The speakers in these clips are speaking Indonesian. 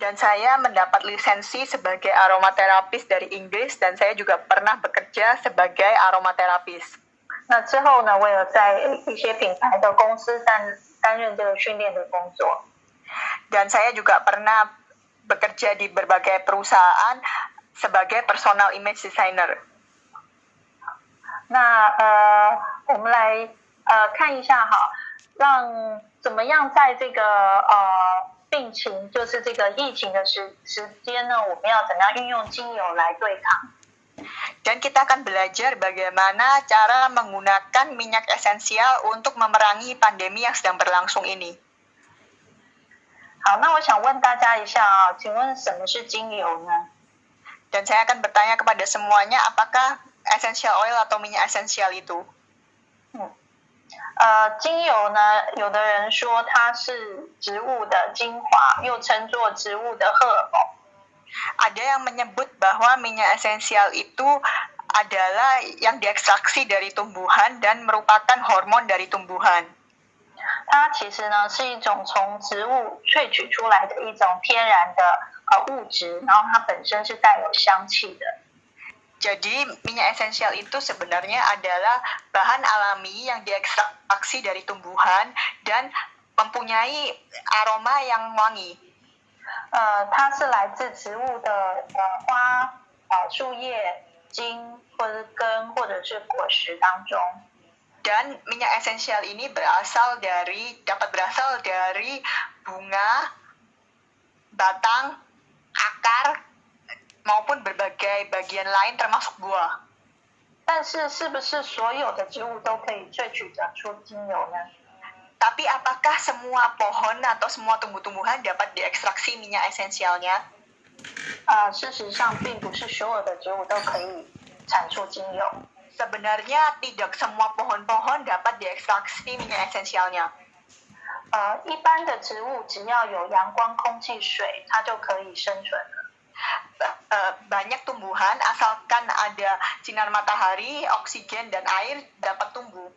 Dan saya mendapat lisensi sebagai aromaterapis dari Inggris dan saya juga pernah bekerja sebagai aromaterapis. 那之后呢，我有在一些品牌的公司担任这个训练的工作。Dan saya juga pernah bekerja di berbagai perusahaan sebagai personal image designer. 那我们来看一下哈，怎么样在这个病情，就是这个疫情的时间呢，我们要怎么样运用精油来对抗？Dan kita akan belajar bagaimana cara menggunakan minyak esensial untuk memerangi pandemi yang sedang berlangsung ini. 好，那我想问大家一下啊，请问什么是精油呢？ Dan saya akan bertanya kepada semuanya, apakah essential oil atau minyak esensial itu? 精油呢，有的人说它是植物的精华，又称作植物的荷尔蒙。Ada yang menyebut bahwa minyak esensial itu adalah yang diekstraksi dari tumbuhan dan merupakan hormon dari tumbuhan. 它其实呢是一种从植物萃取出来的一种天然的物质，然后它本身是带有香气的。Jadi minyak esensial itu sebenarnya adalah bahan alami yang diekstraksi dari tumbuhan dan mempunyai aroma yang wangi. 它是来自植物的花、树叶、茎或者根或者是果实当中。Dan minyak esensial ini dapat berasal dari bunga, batang, akar, maupun berbagai bagian lain termasuk buah. 但是是不是所有的植物都可以萃取得出精油呢？ Tapi apakah semua pohon atau semua tumbuh-tumbuhan dapat diekstraksi minyak esensialnya? 事实上，并不是所有的植物都可以产出精油。 Sebenarnya tidak semua pohon-pohon dapat diekstraksi minyak esensialnya. 一般的植物只要有阳光、空气、水，它就可以生存了。 Banyak tumbuhan asalkan ada sinar matahari, oksigen dan air dapat tumbuh.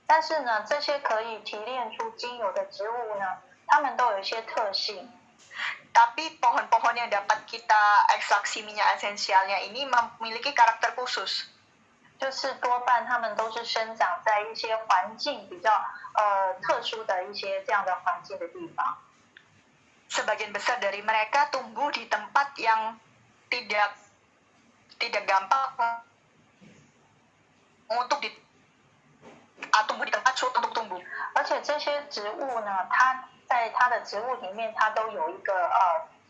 但是呢，这些可以提炼出精油的植物呢，它们都有一些特性。 Tapi pohon-pohon yang dapat kita ekstraksi minyak esensialnya ini memiliki karakter khusus. 就是多半它们都是生长在一些环境比较特殊的一些这样的环境的地方。 Sebagian besar dari mereka tumbuh di tempat yang tidak gampang untuk tumbuh di tempat sulit untuk tumbuh. 而且这些植物呢，它在它的植物里面，它都有一个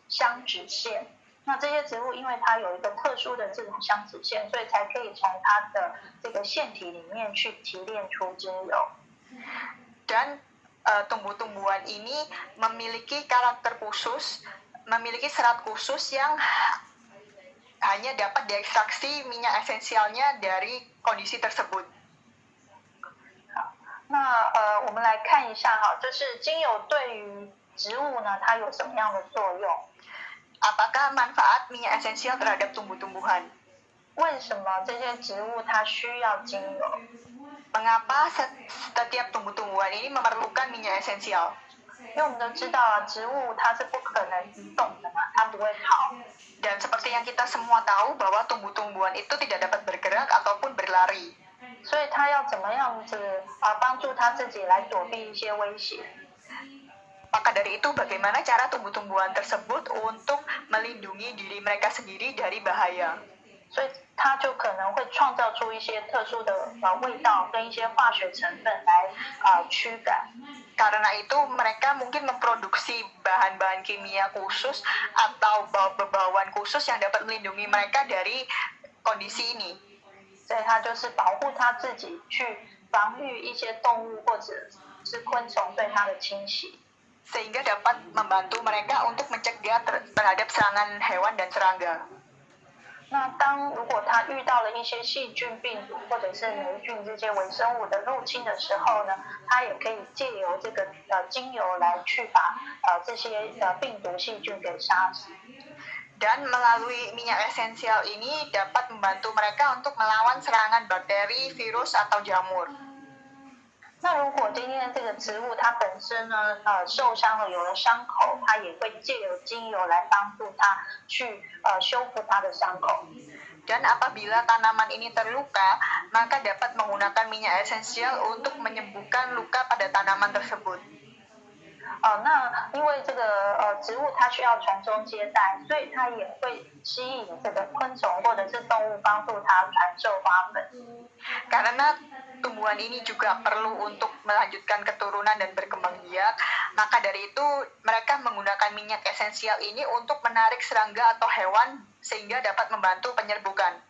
香脂腺。那这些植物因为它有一个特殊的这种香脂腺，所以才可以从它的这个腺体里面去提炼出精油。 Dan tumbuh-tumbuhan ini memiliki karakter khusus, memiliki serat khusus yang hanya dapat diekstraksi minyak esensialnya dari kondisi tersebut. 那我们来看一下哈，就是精油对于植物呢，它有什么样的作用？ Apakah manfaat minyak esensial terhadap tumbuh-tumbuhan? 为什么这些植物它需要精油？ Mengapa setiap tumbuh-tumbuhan ini memerlukan minyak esensial? 因为我们都知道啊，植物它是不可能移动的嘛，它不会跑。 Dan seperti yang kita semua tahu bahwa tumbuh-tumbuhan itu tidak dapat bergerak ataupun berlari. 所以它要怎么样子帮助它自己来躲避一些威胁？ Maka dari itu bagaimana cara tumbuh-tumbuhan tersebut untuk melindungi diri mereka sendiri dari bahaya? 所以它就可能会创造出一些特殊的味道跟一些化学成分来驱赶。 Karena itu mereka mungkin memproduksi bahan-bahan kimia khusus atau bau-bauan khusus yang dapat melindungi mereka dari kondisi ini. 所以它就是保护它自己，去防御一些动物或者是昆虫对它的侵袭。 Sehingga dapat membantu mereka untuk mencegah terhadap serangan hewan dan serangga. 那如果它遇到了一些细菌、病毒或者是霉菌这些微生物的入侵的时候呢，它也可以借由这个精油来去把这些病毒细菌给杀死。 Dan melalui minyak esensial ini dapat membantu mereka untuk melawan serangan bakteri, virus atau jamur. 那如果今天这个植物它本身呢，受伤了，有了伤口，它也会借由精油来帮助它去修复它的伤口。Dan apabila tanaman ini terluka, maka dapat menggunakan minyak esensial untuk menyembuhkan luka pada tanaman tersebut. 那因为这个植物它需要传宗接代，所以它也会吸引这个昆虫或者是动物帮助它传授花粉。Karena tumbuhan ini juga perlu untuk melanjutkan keturunan dan berkembang biak, maka dari itu mereka menggunakan minyak esensial ini untuk menarik serangga atau hewan sehingga dapat membantu penyerbukan.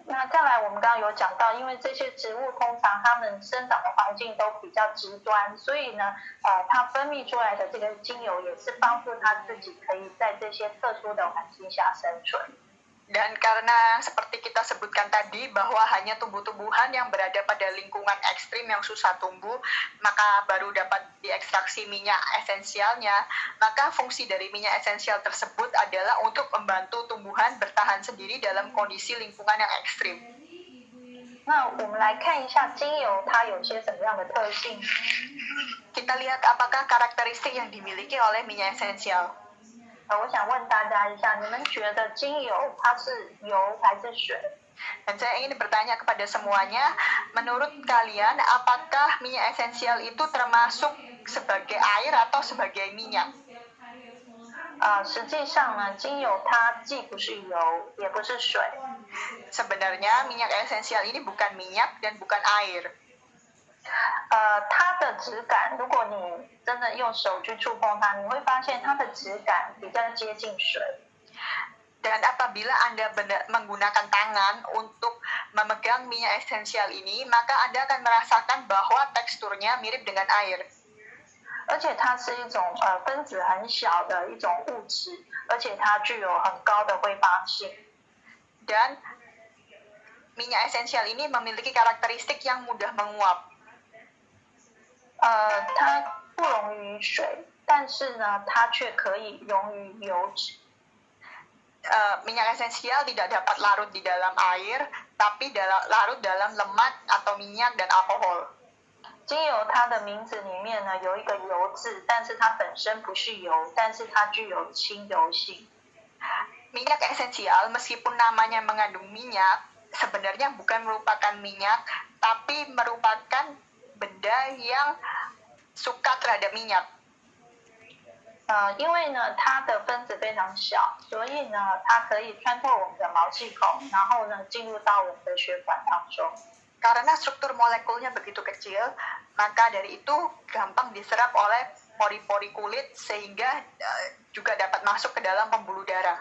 那再来，我们刚刚有讲到，因为这些植物通常它们生长的环境都比较极端，所以呢，它分泌出来的这个精油也是帮助它自己可以在这些特殊的环境下生存。Dan karena seperti kita sebutkan tadi bahwa hanya tumbuh-tumbuhan yang berada pada lingkungan ekstrim yang susah tumbuh, maka baru dapat diekstraksi minyak esensialnya, maka fungsi dari minyak esensial tersebut adalah untuk membantu tumbuhan bertahan sendiri dalam kondisi lingkungan yang ekstrim. 那我们来看一下精油它有些什么样的特性。Kita lihat apakah karakteristik yang dimiliki oleh minyak esensial. 我想问大家一下，你们觉得精油它是油还是水？ Dan saya ingin bertanya kepada semuanya, menurut kalian apakah minyak esensial itu termasuk sebagai air atau sebagai minyak? 实际上呢，精油它既不是油，也不是水。 Sebenarnya minyak esensial ini bukan minyak dan bukan air. 它的质感，如果你真的用手去触碰它，你会发现它的质感比较接近水。 Dan apabila Anda menggunakan tangan untuk memegang minyak esensial ini, maka Anda akan merasakan bahwa teksturnya mirip dengan air. 而且它是一种分子很小的一种物质，而且它具有很高的挥发性。 Dan minyak esensial ini memiliki karakteristik yang mudah menguap. 它不溶于水，但是呢，它却可以溶于油脂。 Minyak esensial tidak dapat larut di dalam air, tapi larut dalam lemak atau minyak dan alkohol. 精油它的名字里面呢有一个油字，但是它本身不是油，但是它具有亲油性。 Minyak esensial meskipun namanya mengandung minyak, sebenarnya bukan merupakan minyak, tapi merupakan benda yang suka terhadap minyak. 因为呢它的分子非常小，所以呢它可以穿透我们的毛细孔，然后呢进入到我们的血管当中。 Karena struktur molekulnya begitu kecil, maka dari itu gampang diserap oleh pori-pori kulit sehingga juga dapat masuk ke dalam pembuluh darah.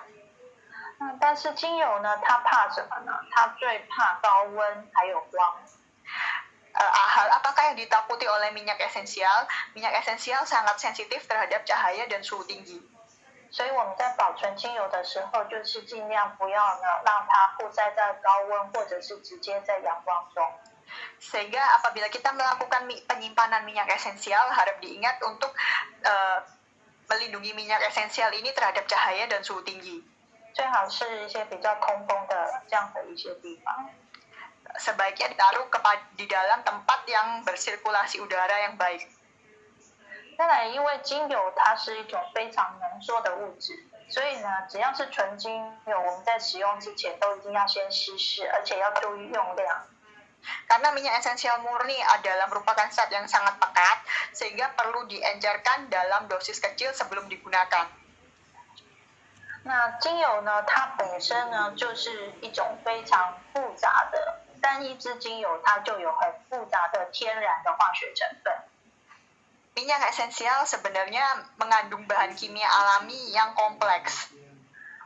但是精油呢，它怕什么呢？它最怕高温还有光。 Hal apakah yang ditakuti oleh minyak esensial? Minyak esensial sangat sensitif terhadap cahaya dan suhu tinggi. 所以我们在保存精油的时候，就是尽量不要呢让它曝晒在高温，或者是直接在阳光中。 Sehingga apabila kita melakukan penyimpanan minyak esensial, harap diingat untuk melindungi minyak esensial ini terhadap cahaya dan suhu tinggi. 最好是一些比较通风的这样的一些地方。 Sebaiknya ditaruh di dalam tempat yang bersirkulasi udara yang baik. 再来，因为精油它是一种非常浓缩的物质，所以呢，只要是纯精油，我们在使用之前都一定要先稀释，而且要注意用量。 Karena minyak esensial murni adalah merupakan zat yang sangat pekat, sehingga perlu diencerkan dalam dosis kecil sebelum digunakan. 那精油呢，它本身呢就是一种非常复杂的，单一支精油它就有很复杂的天然的化学成分。 Minyak esensial sebenarnya mengandung bahan kimia alami yang kompleks.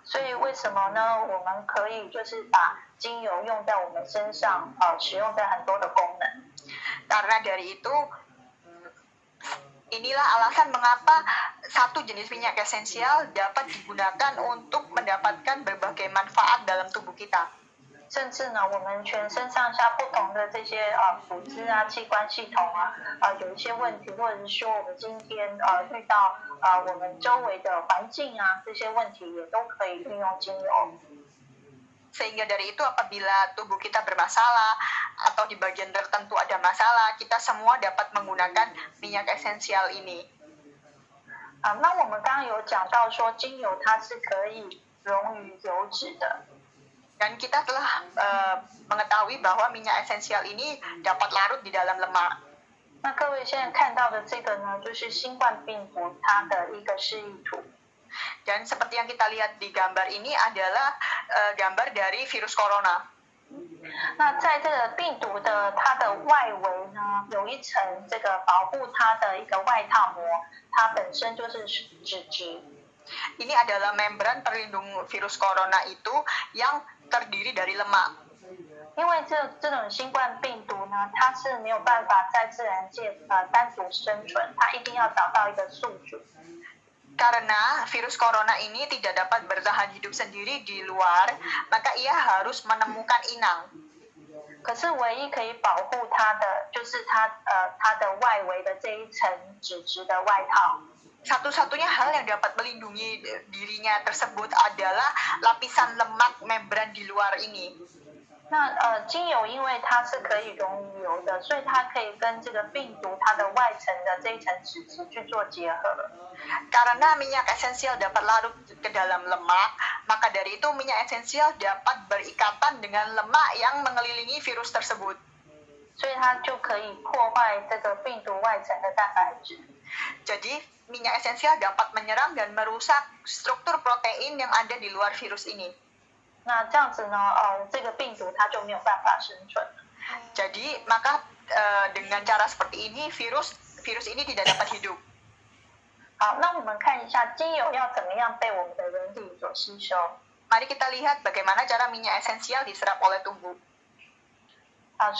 所以为什么呢？我们可以就是把精油用在我们身上，使用在很多的功能。 Karena dari itu, inilah alasan mengapa satu jenis minyak esensial dapat digunakan untuk mendapatkan berbagai manfaat dalam tubuh kita. 甚至呢，我们全身上下不同的这些组织啊、器官系统有一些问题，或者是说我们今天遇到我们周围的环境啊这些问题，也都可以运用精油。Sehingga dari itu apabila tubuh kita bermasalah atau di bagian tertentu ada masalah, kita semua dapat menggunakan minyak esensial ini. 那我们刚刚有讲到说，精油它是可以溶于油脂的。Dan kita telah mengetahui bahwa minyak esensial ini dapat larut di dalam lemak. 那各位现在看到的这个呢，就是新冠病毒它的一个示意图。Dan seperti yang kita lihat di gambar ini adalah gambar dari virus corona. 那在这个病毒的它的外围呢，有一层这个保护它的一个外套膜，它本身就是脂质。Ini adalah membran pelindung virus corona itu yang terdiri dari lemak. 因为这种新冠病毒呢，它是没有办法在自然界单独生存，它一定要找到一个宿主。Karena virus corona ini tidak dapat bertahan hidup sendiri di luar, maka ia harus menemukan inang. 可是唯一可以保护它的，就是它的外围的这一层脂质的外套。Satu-satunya hal yang dapat melindungi dirinya tersebut adalah lapisan lemak membran di luar ini. 那精油因为它是可以溶于油的，所以它可以跟这个病毒它的外层的这一层脂质去做结合。Karena minyak esensial dapat larut ke dalam lemak, maka dari itu minyak esensial dapat berikatan dengan lemak yang mengelilingi virus tersebut. 所以它就可以破坏这个病毒外层的蛋白质。Jadi minyak esensial dapat menyerang dan merusak struktur protein yang ada di luar virus ini. 那这样子呢，这个病毒它就没有办法生存。Jadi maka dengan cara seperti ini virus ini tidak dapat hidup. 好，那我们看一下精油要怎么样被我们的人体所吸收。Mari kita lihat bagaimana cara minyak esensial diserap oleh tubuh.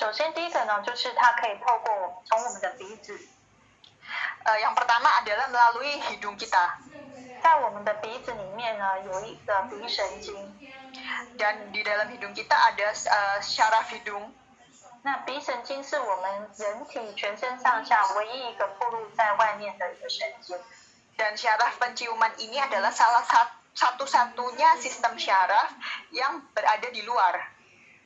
首先第一个呢，就是它可以透过从我们的鼻子。Yang pertama adalah melalui hidung kita. 在我们的鼻子里面呢，有一个鼻神经。Dan di dalam hidung kita ada syaraf hidung. 那鼻神经是我们人体全身上下唯一一个暴露在外面的一个神经。Dan syaraf penciuman ini adalah salah satu-satunya sistem syaraf yang berada di luar.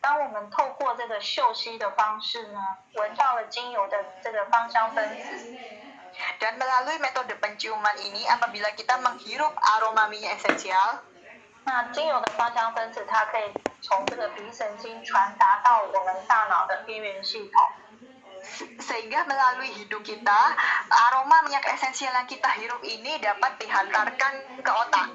当我们透过这个嗅吸的方式呢，闻到了精油的这个芳香分子。Dan melalui metode penciuman ini, apabila kita menghirup aroma minyak esensial, 那精油的芳香分子它可以从这个鼻神经传达到我们大脑的边缘系统。sehingga melalui hidung kita, aroma minyak esensial yang kita hirup ini dapat dihantarkan ke otak.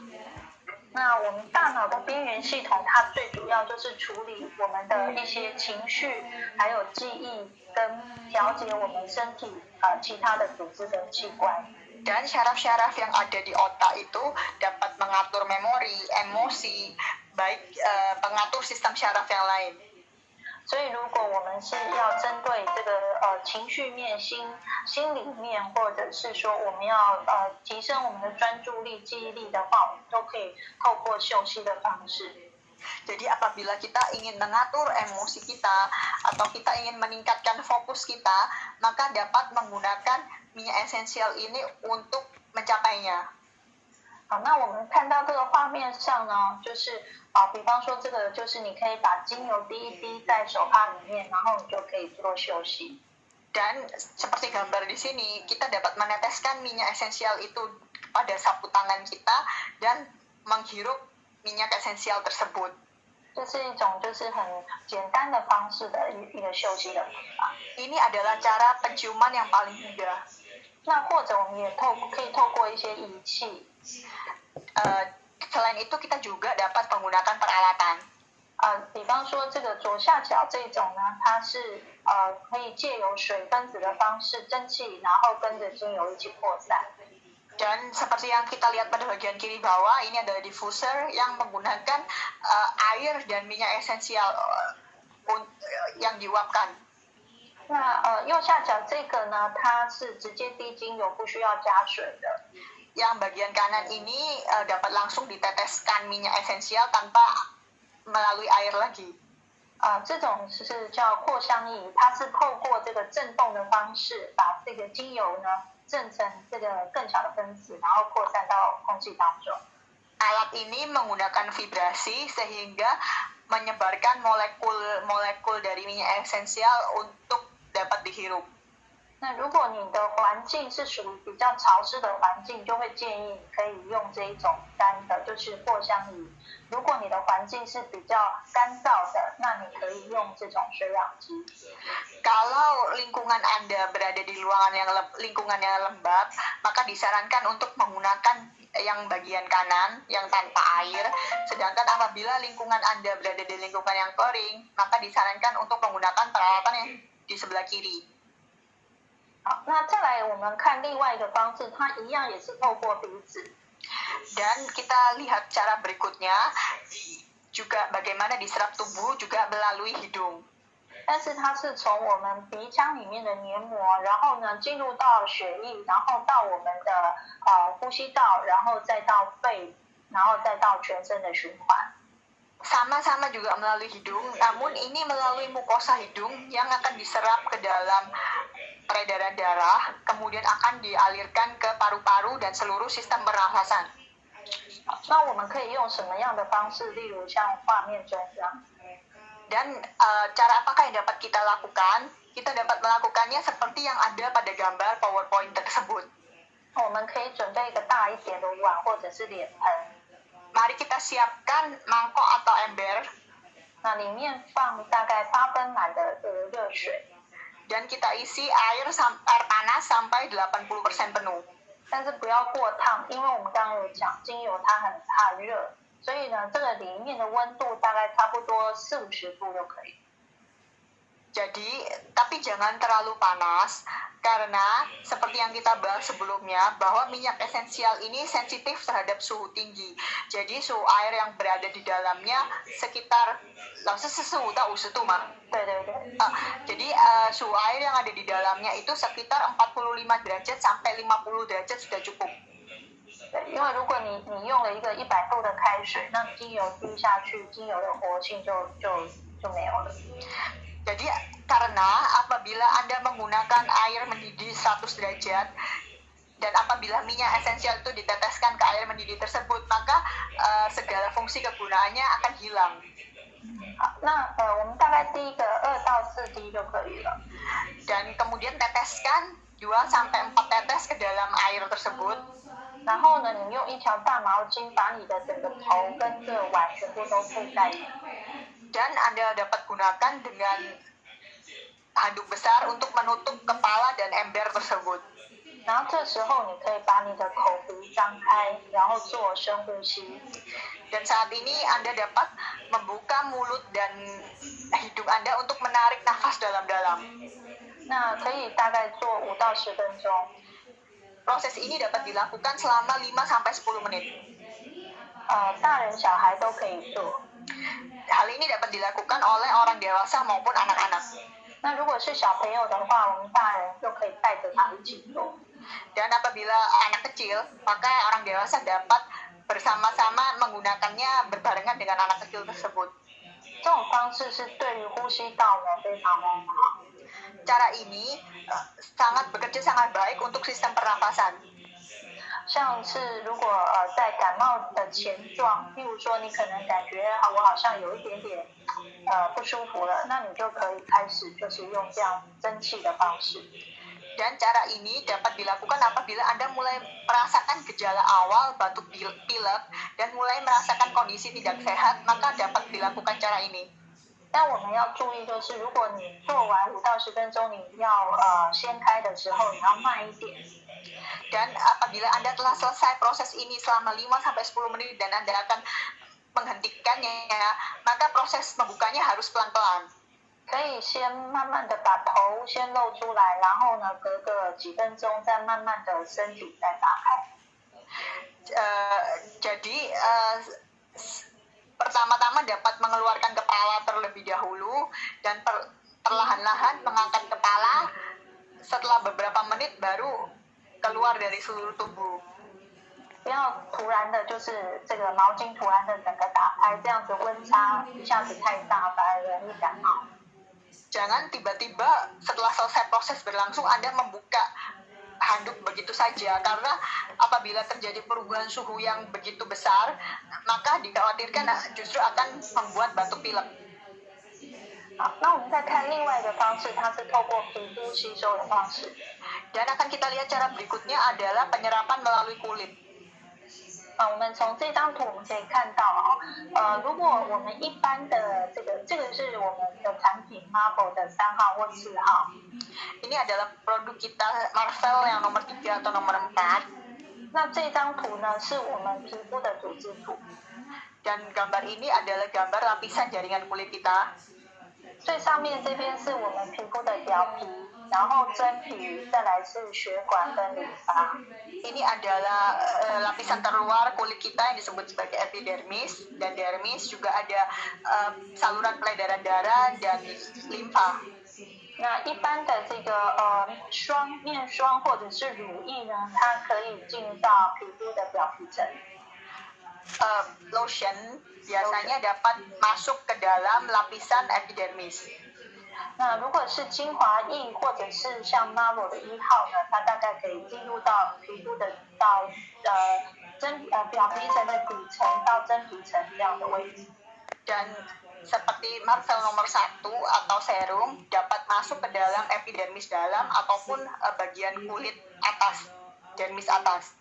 那我们大脑的边缘系统，它最主要就是处理我们的一些情绪，还有记忆跟调节我们身体其他的组织跟器官。Dan syaraf-syaraf yang ada di otak itu dapat mengatur memori, emosi, baik pengatur sistem syaraf yang lain. 所以，如果我们是要针对这个情绪面、心理面，或者是说我们要提升我们的专注力、记忆力的话，我们都可以透过嗅吸的方式。Jadi apabila kita ingin mengatur emosi kita atau kita ingin meningkatkan fokus kita, maka dapat menggunakan minyak esensial ini untuk mencapainya. 好，那我们看到这个画面上呢，就是比方说这个就是你可以把精油滴一滴在手帕里面，然后你就可以做休息。Dan seperti gambar di sini, kita dapat meneteskan minyak esensial itu pada sapu tangan kita dan menghirup minyak esensial tersebut. 这是一种就是很简单的方式的一个休息的方法。Ini adalah cara penciuman yang paling mudah. 那或者我们也可以透过一些仪器。Selain itu kita juga dapat menggunakan peralatan. 比方说这个左下角这种呢，它是可以借由水分子的方式蒸汽，然后跟着精油一起扩散。Dan seperti yang kita lihat pada bagian kiri bawah, ini adalah diffuser yang menggunakan air dan minyak esensial yang diuapkan. 那右下角这个呢，它是直接滴精油，不需要加水的。Yang bagian kanan ini dapat langsung diteteskan minyak esensial tanpa melalui air lagi. 这种是叫扩香仪，它是透过这个震动的方式，把这个精油呢震成这个更小的分子，然后扩散到空气当中。Alat ini menggunakan vibrasi sehingga menyebarkan molekul-molekul dari minyak esensial untuk dapat dihirup. 那如果你的环境是属于比较潮湿的环境，就会建议你可以用这一种干的，就是藿香鱼。如果你的环境是比较干燥的，那你可以用这种水养机。Kalau lingkungan Anda berada di lingkungan yang lembab, maka disarankan untuk menggunakan yang bagian kanan yang tanpa air. Sedangkan apabila lingkungan Anda berada di lingkungan yang kering, maka disarankan untuk menggunakan peralatan yang di sebelah kiri. 好，那再来我们看另外一个方式，它一样也是透过鼻子。Dan kita lihat cara berikutnya, juga bagaimana diserap tubuh juga melalui hidung. 但是它是从我们鼻腔里面的黏膜，然后呢进入到血液，然后到我们的呼吸道，然后再到肺，然后再到全身的循环。Sama-sama juga melalui hidung, namun ini melalui mukosa hidung yang akan diserap ke dalam peredaran darah, kemudian akan dialirkan ke paru-paru dan seluruh sistem pernafasan. 那我们可以用什么样的方式？例如像画面中这样。Dan cara apakah yang dapat kita lakukan? Kita dapat melakukannya seperti yang ada pada gambar PowerPoint tersebut. 我们可以准备一个大一点的碗或者是脸盆。Mari kita siapkan mangkok atau ember. 那里面放大概8分满的热水。Dan kita isi air panas sampai 80% penuh. 但是不要过烫，因为我们刚刚有讲，精油它很怕热，所以呢，这个里面的温度大概差不多40-50度就可以。Jadi, tapi jangan terlalu panas, karena seperti yang kita bahas sebelumnya, bahwa minyak esensial ini sensitif terhadap suhu tinggi. Jadi, suhu air yang berada di dalamnya sekitar, suhu tak usutu mah. Jadi, suhu air yang ada di dalamnya itu sekitar 45 derajat sampai 50 derajat sudah cukup. 对，因为如果你用了一个100度的开水，那精油滴下去，精油的活性就没有了。Jadi karena apabila Anda menggunakan air mendidih 100 derajat dan apabila minyak esensial itu diteteskan ke air mendidih tersebut, maka segala fungsi kegunaannya akan hilang. 好，那我们大概滴个2到4滴就可以了。Dan kemudian teteskan 2 sampai 4 tetes ke dalam air tersebut. 然后呢，你用一条大毛巾把你的整个头跟这个碗全部都覆盖起来。Dan Anda dapat gunakan dengan handuk besar untuk menutup kepala dan ember tersebut. 然后这时候你可以把你的口鼻张开，然后做深呼吸。Dan saat ini Anda dapat membuka mulut dan hidung Anda untuk menarik nafas dalam-dalam. 那可以大概做5到10分钟。Proses ini dapat dilakukan selama 5 sampai 10 menit. 大人小孩都可以做。Hal ini dapat dilakukan oleh orang dewasa maupun anak-anak. 那如果是小朋友的话，我们大人就可以带着他一起做。Dan apabila anak kecil, maka orang dewasa dapat bersama-sama menggunakannya berbarengan dengan anak kecil tersebut. 这种方式是对于呼吸道呢非常好。Cara ini bekerja sangat baik untuk sistem pernafasan. 像是如果在感冒的前状，例如说你可能感觉我好像有一点点不舒服了，那你就可以开始就是用这样蒸汽的方式。Dan cara ini dapat dilakukan apabila Anda mulai merasakan gejala awal batuk pilek dan mulai merasakan kondisi tidak sehat, maka dapat dilakukan cara ini. 但我们要注意，就是如果你做完5到10分钟，你要掀开的时候，你要慢一点。Dan apabila Anda telah selesai proses ini selama 5-10 menit dan Anda akan menghentikannya, maka proses membukanya harus pelan-pelan. 可以先慢慢的把头先露出来，然后呢，隔个几分钟再慢慢的身体再打开。Jadi pertama-tama dapat mengeluarkan kepala terlebih dahulu dan perlahan-lahan mengangkat kepala. Setelah beberapa menit baru keluar dari seluruh tubuh. 不要突然的，就是这个毛巾突然的整个打开，这样子温差一下子太大，反而容易感冒。Jangan tiba-tiba setelah selesai proses berlangsung Anda membuka handuk begitu saja, karena apabila terjadi perubahan suhu yang begitu besar, maka dikhawatirkan justru akan membuat batuk pilek. 好，那我们再看另外一个方式，它是透过皮肤吸收的方式。 Dan akan kita lihat cara berikutnya adalah penyerapan melalui kulit. 我们从这张图我们可以看到如果我们一般的这个是我们的产品 Marvel 的3号或4号。Ini adalah produk kita Marvel yang nomor 3 atau nomor 4. 那这张图呢是我们皮肤的组织图。Dan gambar ini adalah gambar lapisan jaringan kulit kita. 最上面这边是我们皮肤的表皮，然后真皮，再来是血管跟淋巴。Ini adalah lapisan terluar kulit kita yang disebut sebagai epidermis, dan dermis juga ada saluran peredaran darah dan limfa. 那一般的这个面霜或者是乳液呢，它可以进入到皮肤的表皮层。Lotion biasanya dapat masuk ke dalam lapisan epidermis. 那如果是精华液或者是像 Marvel 的1号呢，它大概可以进入到皮肤的表皮层的底层到真皮层这样的位置。Dan seperti Marvel nomor 1 atau serum dapat masuk ke dalam epidermis dalam ataupun bagian kulit atas, dermis atas.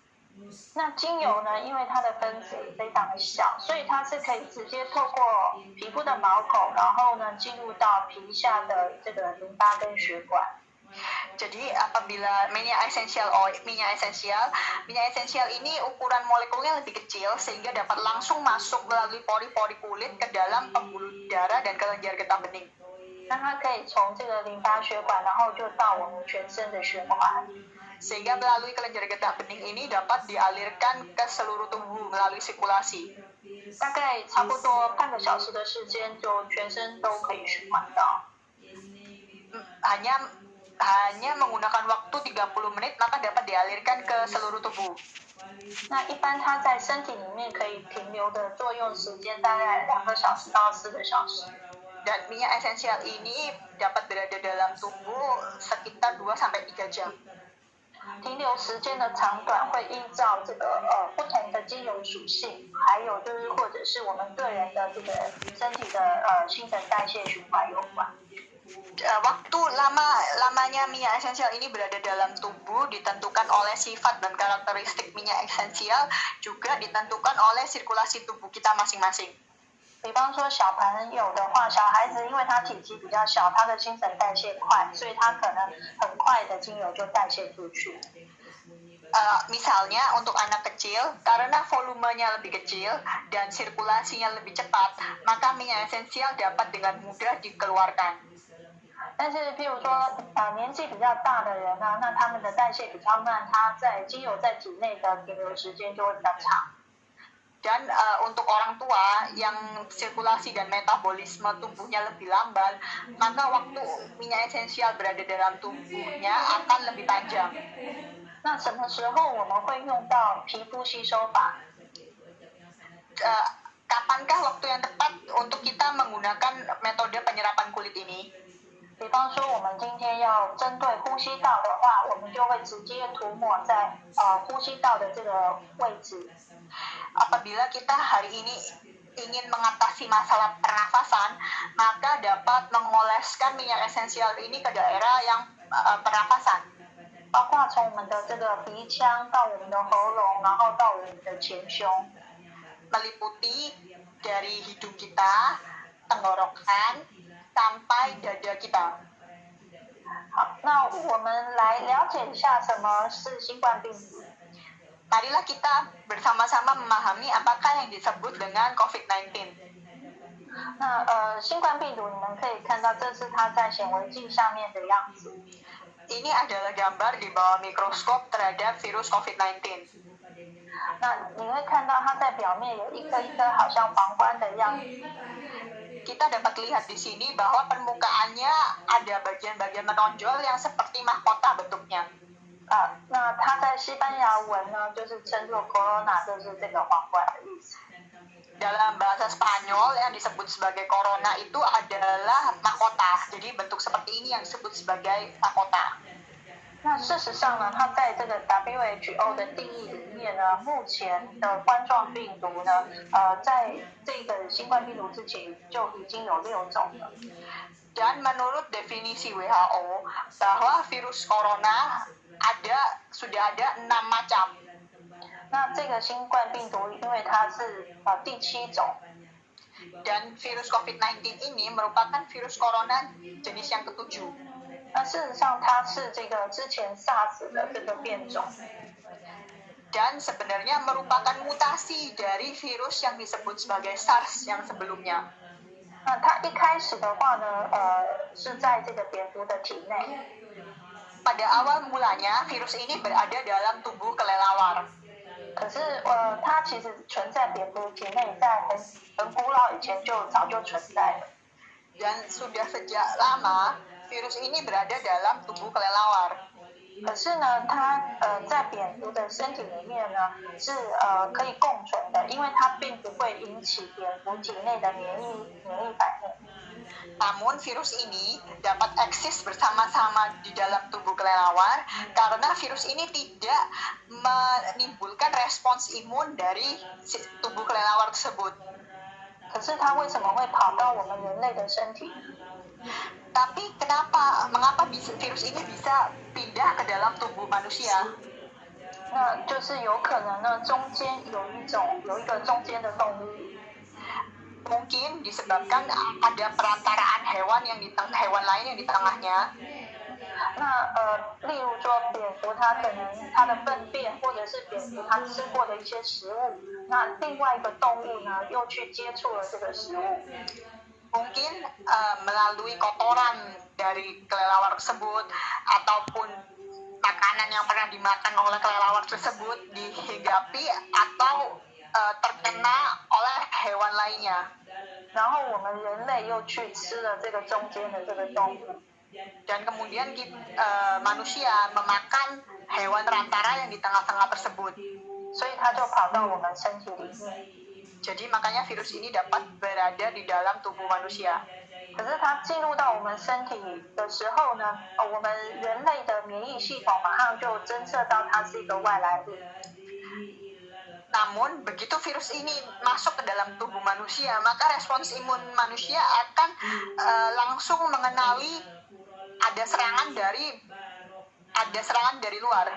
那精油呢，因为它的分子非常的小，所以它是可以直接透过皮肤的毛孔，然后呢进入到皮下的这个淋巴跟血管。Jadi apabila minyak esensial ini ukuran molekulnya lebih kecil sehingga dapat langsung masuk melalui pori-pori kulit ke dalam pembuluh darah dan kelenjar getah bening. 那它可以从这个淋巴血管，然后就到我们全身的循环。Sehingga melalui kelenjar getah bening ini dapat dialirkan ke seluruh tubuh melalui sirkulasi. 大概差不多半个小时的时间，就全身都可以循环到。Hanya menggunakan waktu 30 menit maka dapat dialirkan ke seluruh tubuh. 那一般它在身体里面可以停留的作用时间大概2个小时到4个小时。 Dan minyak esensial ini dapat berada dalam tubuh sekitar 2-3 jam. 停留时间的长短会依照这个不同的精油属性，还有就是或者是我们个人的这个身体的新陈代谢循环有关。Waktu lamanya minyak esensial ini berada dalam tubuh ditentukan oleh sifat dan karakteristik minyak esensial, juga ditentukan oleh sirkulasi tubuh kita masing-masing. 比方说小朋友的话，小孩子因为他体积比较小，他的新陈代谢快，所以他可能很快的精油就代谢出去。Misalnya untuk anak kecil, karena volumenya lebih kecil dan sirkulasinya lebih cepat, maka minyak esensial dapat dengan mudah dikeluarkan. 但是，譬如说，年纪比较大的人呢，那他们的代谢比较慢，他在精油在体内的停留时间就会比较长。 Dan untuk orang tua yang sirkulasi dan metabolisme tubuhnya lebih lambat, maka waktu minyak esensial berada dalam tubuhnya akan lebih panjang. 那什么时候我们会用到皮肤吸收法？ Kapankah waktu yang tepat untuk kita menggunakan metode penyerapan kulit ini? 比方说，我们今天要针对呼吸道的话，我们就会直接涂抹在呼吸道的这个位置。 Apabila kita hari ini ingin mengatasi masalah pernafasan, maka dapat mengoleskan minyak esensial ini ke daerah yang pernafasan. 包括从我们的这个鼻腔到我们的喉咙，然后到我们的前胸， meliputi dari hidung kita, tenggorokan, sampai dada kita. 好，那我们来了解一下什么是新冠病毒。 Marilah kita bersama-sama memahami apakah yang disebut dengan COVID-19. 那新冠病毒你们可以看到，这是它在显微镜上面的样子。 Ini adalah gambar di bawah mikroskop terhadap virus COVID-19. 那你会看到它在表面有一颗一颗好像皇冠的样子。 Kita dapat lihat di sini bahwa permukaannya ada bagian-bagian menonjol yang seperti mahkota bentuknya. 那它在西班牙文呢，就是称作 corona， 就是这个皇冠的意思。 Dalam bahasa Spanyol yang disebut sebagai corona itu adalah mahkota. Jadi bentuk seperti ini yang disebut sebagai mahkota. 那事实上呢，它在这个 WHO 的定义里面呢，目前的冠状病毒呢，在这个新冠病毒之前就已经有6种了。Dan menurut definisi WHO bahwa virus corona sudah ada 6 macam. 那这个新冠病毒因为它是第7种。Dan virus COVID-19 ini merupakan virus corona jenis yang ke-7. 那事实上它是这个之前 SARS 的这个变种。Dan sebenarnya merupakan mutasi dari virus yang disebut sebagai SARS yang sebelumnya. 那它一开始的话呢，是在这个蝙蝠的体内。Pada awal mulanya virus ini berada dalam tubuh kelelawar. 可是它其实存在蝙蝠体内，在很古老以前就早就存在了。Dan sudah sejak lama virus ini berada dalam tubuh kelelawar. 可是呢，它在蝙蝠的身体里面呢是可以共存的，因为它并不会引起蝙蝠体内的免疫反应。Namun virus ini dapat eksis bersama-sama di dalam tubuh kelelawar karena virus ini tidak menimbulkan respons imun dari tubuh kelelawar tersebut. 可是它为什么会跑到我们人类的身体？ Tapi mengapa virus ini bisa pindah ke dalam tubuh manusia? 那就是有可能呢，中间有一个中间的动物。Mungkin disebabkan ada perantaraan hewan lain yang di tengahnya. 那例如说蝙蝠它可能它的粪便或者是蝙蝠它吃过的一些食物，那另外一个动物呢又去接触了这个食物。Mungkin melalui kotoran dari kelelawar tersebut ataupun makanan yang pernah dimakan oleh kelelawar tersebut dihinggapi atau terkena oleh hewan lainnya. 然后我们人类又去吃了这个中间的这个动物。Dan kemudian manusia memakan hewan perantara yang di tengah-tengah tersebut. 所以它就跑到我们身体里面。 Jadi makanya virus ini dapat berada di dalam tubuh manusia. 可是它进入到我们身体的时候呢，我们人类的免疫系统马上就侦测到它是一个外来物。 Namun begitu virus ini masuk ke dalam tubuh manusia, maka respons imun manusia akan langsung mengenali ada serangan dari luar.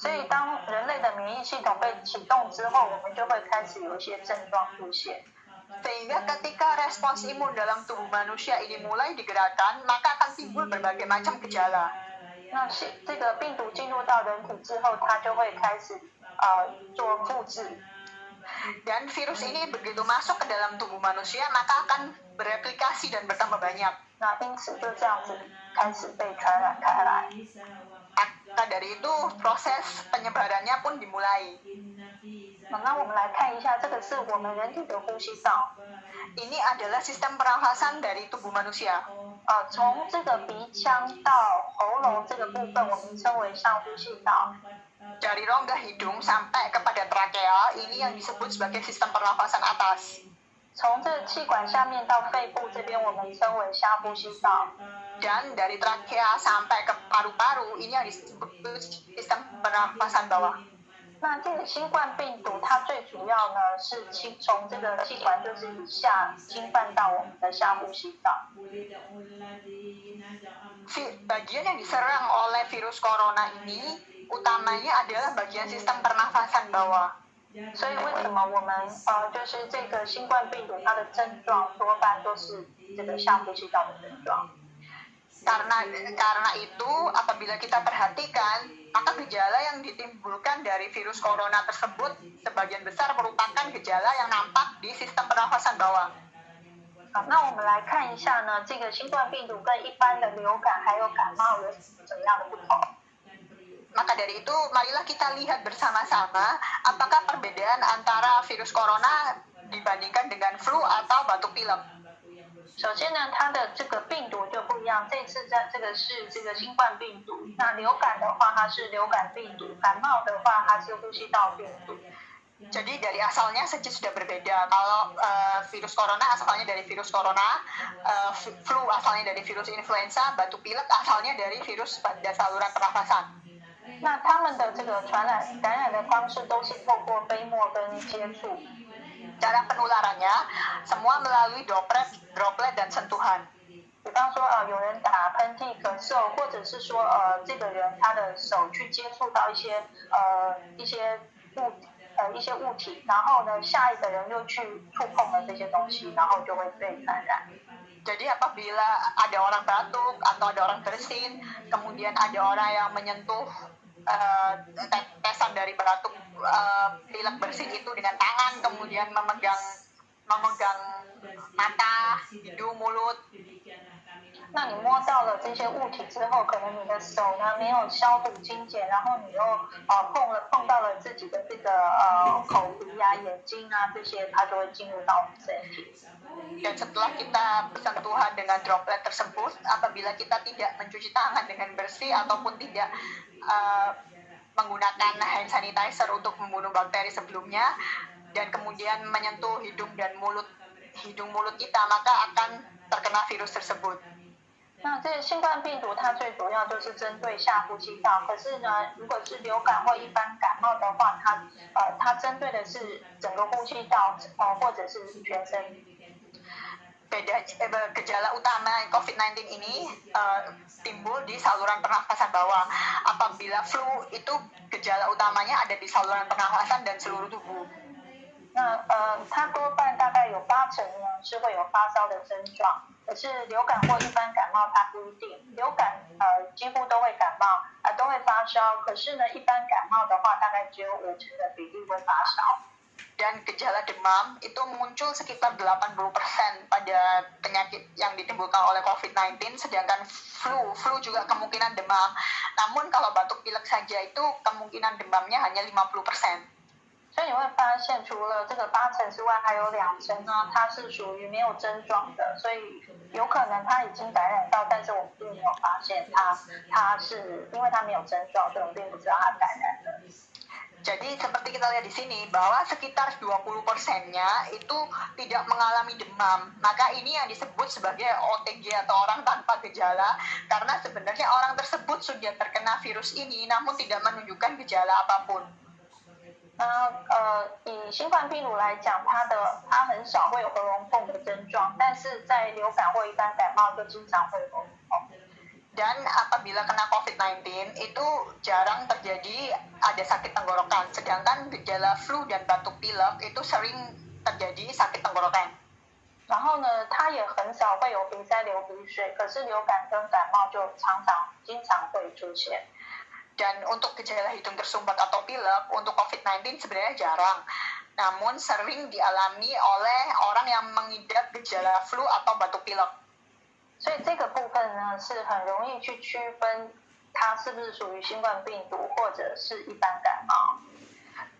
所以当人类的免疫系统被启动之后，我们就会开始有一些症状出现。 Sehingga ketika respons imun dalam tubuh manusia ini mulai digerakkan, maka akan timbul berbagai macam gejala. 那这个病毒进入到人体之后，它就会开始做复制。 Dan virus ini begitu masuk ke dalam tubuh manusia, maka akan bereplikasi dan bertambah banyak. 那因此就这样子开始被传染开来。 Maka dari itu proses penyebarannya pun dimulai. 那我们来看一下，这个是我们人体的呼吸道。 Ini adalah sistem pernafasan dari tubuh manusia. 从这个鼻腔到喉咙这个部分，我们称为上呼吸道。 Dari rongga hidung sampai kepada trakea, ini yang disebut sebagai sistem pernafasan atas. 从这个气管下面到肺部这边，我们称为下呼吸道。 Dan dari trakea sampai ke paru-paru, ini yang disebut sistem pernafasan bawah. 那这个新冠病毒它最主要呢是从这个气管就是以下侵犯到我们的下呼吸道。 Bagian yang diserang oleh virus corona ini utamanya adalah bagian sistem pernafasan bawah. 所以为什么我们就是这个新冠病毒它的症状多半都是这个下呼吸道的症状？ Karena itu apabila kita perhatikan, maka gejala yang ditimbulkan dari virus corona tersebut sebagian besar merupakan gejala yang nampak di sistem pernafasan bawah. 好，那我们来看一下呢，这个新冠病毒跟一般的流感还有感冒有怎么样的不同？ Maka dari itu, marilah kita lihat bersama-sama apakah perbedaan antara virus corona dibandingkan dengan flu atau batuk pilek. 首先呢，它的这个病毒就不一样，这次这个是这个新冠病毒，那流感的话它是流感病毒，感冒的话它是呼吸道病毒。Jadi dari asalnya saja sudah berbeda. Kalau virus corona asalnya dari virus corona, flu asalnya dari virus influenza, batuk pilek asalnya dari virus pada saluran pernafasan. 那他们的这个感染的方式都是透过飞沫跟接触。Cara penularannya semua melalui droplet dan sentuhan. 比方说有人打喷嚏、咳嗽，或者是说这个人他的手去接触到一些物体，然后呢下一个人又去触碰了这些东西，然后就会被感染。Jadi apabila ada orang batuk atau ada orang bersin, kemudian ada orang yang menyentuh tetesan dari batuk pilek bersin itu dengan tangan, kemudian memegang mata, hidung, mulut. 那你摸到了这些物体之后，可能你的手呢没有消毒清洁，然后你又碰到了自己的这个口鼻啊、眼睛啊这些，它就会进入到我们身体。Dan setelah kita bersentuhan dengan droplet tersebut, apabila kita tidak mencuci tangan dengan bersih ataupun tidak menggunakan hand sanitizer untuk membunuh bakteri sebelumnya, dan kemudian menyentuh hidung mulut kita, maka akan terkena virus tersebut. 那这个新冠病毒它最主要就是针对下呼吸道，可是呢，如果是流感或一般感冒的话，它针对的是整个呼吸道或者是全身。Gejala utama COVID-19 ini timbul di saluran pernafasan bawah. Apabila flu itu gejala utamanya ada di saluran pernafasan dan seluruh tubuh. 那它多半大概有80%呢是会有发烧的症状，可是流感或一般感冒它不一定。流感几乎都会感冒都会发烧，可是呢一般感冒的话大概只有50%的比例会发烧。Dan gejala demam itu muncul sekitar 80% pada penyakit yang ditimbulkan oleh COVID-19, sedangkan flu juga kemungkinan demam. Namun kalau batuk pilek saja itu kemungkinan demamnya hanya 50%. 所以你会发现，除了这个80%之外，还有20%呢，它是属于没有症状的，所以有可能它已经感染到，但是我们并没有发现它是因为它没有症状，所以我们并不知道它感染了。Jadi seperti kita lihat di sini bahwa sekitar 20%-nya itu tidak mengalami demam. Maka ini yang disebut sebagai OTG atau orang tanpa gejala, karena sebenarnya orang tersebut sudah terkena virus ini namun tidak menunjukkan gejala apapun. 以新冠病毒来讲，它很少会有喉咙痛的症状，但是在流感或一般感冒就经常会有喉咙痛。Dan apabila kena COVID-19 itu jarang terjadi ada sakit tenggorokan, sedangkan gejala flu dan batuk pilek itu sering terjadi sakit tenggorokan. 然后呢，它也很少会有鼻塞、流鼻水，可是流感跟感冒就经常会出现。Dan untuk gejala hidung tersumbat atau pilek untuk COVID-19 sebenarnya jarang, namun sering dialami oleh orang yang mengidap gejala flu atau batuk pilek. 所以这个部分呢，是很容易去区分它是不是属于新冠病毒或者是一般感冒。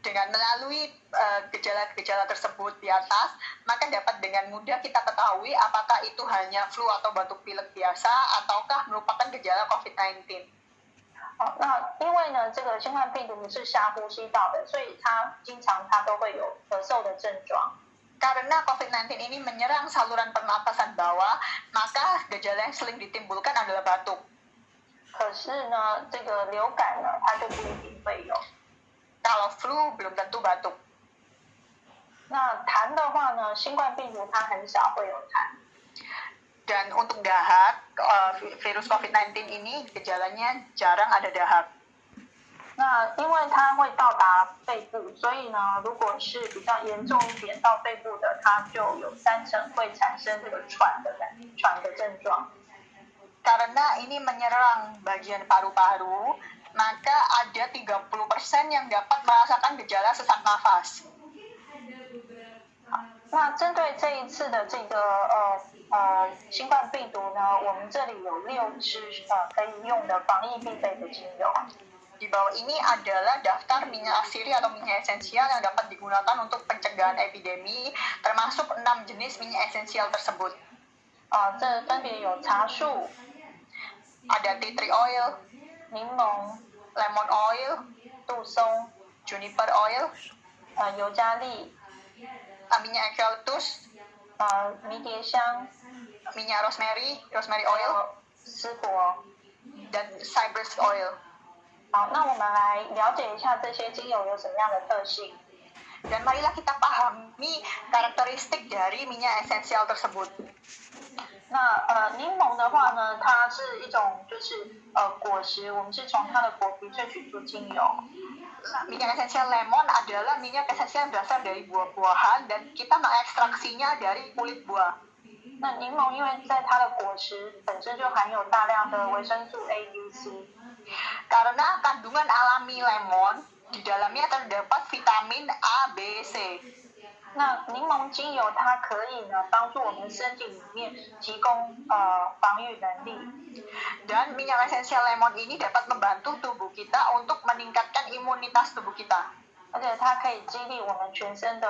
Dengan melalui gejala-gejala tersebut di atas, maka dapat dengan mudah kita ketahui apakah itu hanya flu atau batuk pilek biasa ataukah merupakan gejala COVID-19. 那因为呢，这个新冠病毒是下呼吸道的，所以经常都会有咳嗽的症状。Karena COVID-19 ini menyerang saluran pernapasan bawah, maka gejala yang sering ditimbulkan adalah batuk. 可是呢，这个流感呢，它就不一定会有。Kalau flu belum tentu batuk. 那痰的话呢，新冠病毒它很少会有痰。Dan untuk dahak, virus COVID-19 ini gejalanya jarang ada dahak. 那因为它会到达肺部，所以呢，如果是比较严重一点到肺部的，它就有30%会产生这个喘的症状。Karena ini menyerang bagian paru-paru, maka ada 30% yang dapat merasakan gejala sesak nafas. 那针对这一次的这个新冠病毒呢，我们这里有6支可以用的防疫必备的精油。Di bawah ini adalah daftar minyak asiri atau minyak esensial yang dapat digunakan untuk pencegahan epidemi, termasuk 6 jenis minyak esensial tersebut. 这分别有茶树、ada tea tree oil, 柠檬、lemon oil, 杜松、juniper oil, 尤加利、minyak eucalyptus, 迷迭香、minyak rosemary oil, 丝柏。 dan cypress oil. 好，那我们来了解一下这些精油有什么样的特性。 Dan marilah kita pahami karakteristik dari minyak esensial tersebut. 那柠檬的话呢，它是一种就是果实，我们是从它的果皮萃取出精油。 Minyak esensial lemon adalah minyak esensial yang berasal dari buah-buahan dan kita mengekstraksinya dari kulit buah. 那柠檬因为在它的果实本身就含有大量的维生素 A、B、C， Karena kandungan alami lemon di dalamnya terdapat vitamin A, B, C. 那柠檬精油它可以呢帮助我们身体里面提供防御能力。 Dan minyak esensial lemon ini dapat membantu tubuh kita untuk meningkatkan imunitas tubuh kita. 而且它可以激励我们全身的